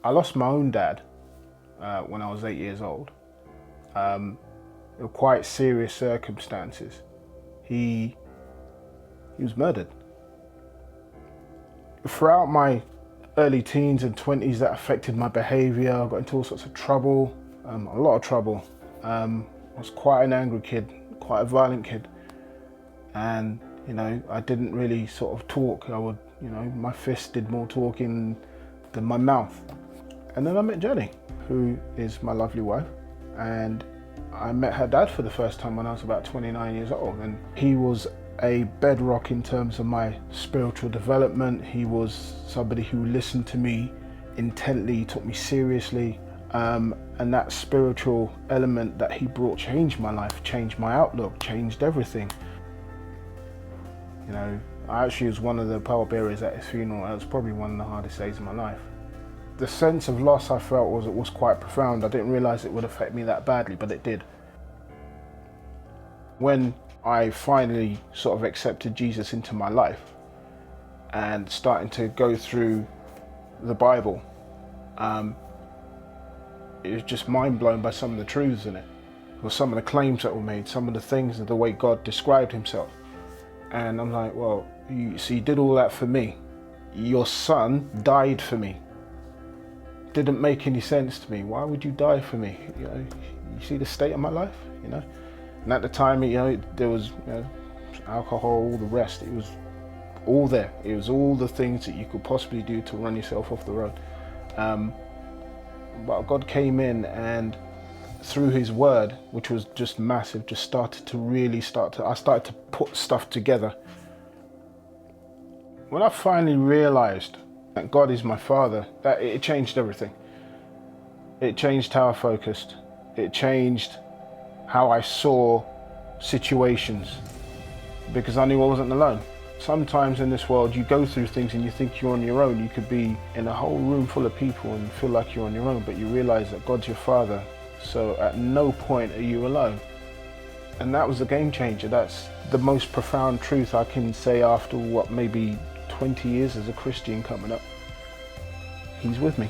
I lost my own dad when I was 8 years old. There were quite serious circumstances. He was murdered. Throughout my early teens and 20s, that affected my behaviour. I got into all sorts of trouble, a lot of trouble. I was quite an angry kid, quite a violent kid. And, I didn't really sort of talk. My fists did more talking than my mouth. And then I met Jenny, who is my lovely wife. And I met her dad for the first time when I was about 29 years old. And he was a bedrock in terms of my spiritual development. He was somebody who listened to me intently, took me seriously. And that spiritual element that he brought changed my life, changed my outlook, changed everything. I actually was one of the pallbearers at his funeral. It was probably one of the hardest days of my life. The sense of loss I felt was quite profound. I didn't realise it would affect me that badly, but it did. When I finally sort of accepted Jesus into my life and starting to go through the Bible, it was just mind blown by some of the truths in it, or some of the claims that were made, some of the things, the way God described himself. And I'm like, well, you did all that for me. Your son died for me. Didn't make any sense to me. Why would you die for me? You see the state of my life, And at the time, there was, alcohol, all the rest. It was all there. It was all the things that you could possibly do to run yourself off the road. But God came in and through his word, which was just massive, just started to I started to put stuff together. When I finally realized that God is my father, that it changed everything. It changed how I focused. It changed how I saw situations, because I knew I wasn't alone. Sometimes in this world you go through things and you think you're on your own. You could be in a whole room full of people and feel like you're on your own, but you realize that God's your father. So at no point are you alone. And that was a game changer. That's the most profound truth I can say after maybe 20 years as a Christian coming up. He's with me.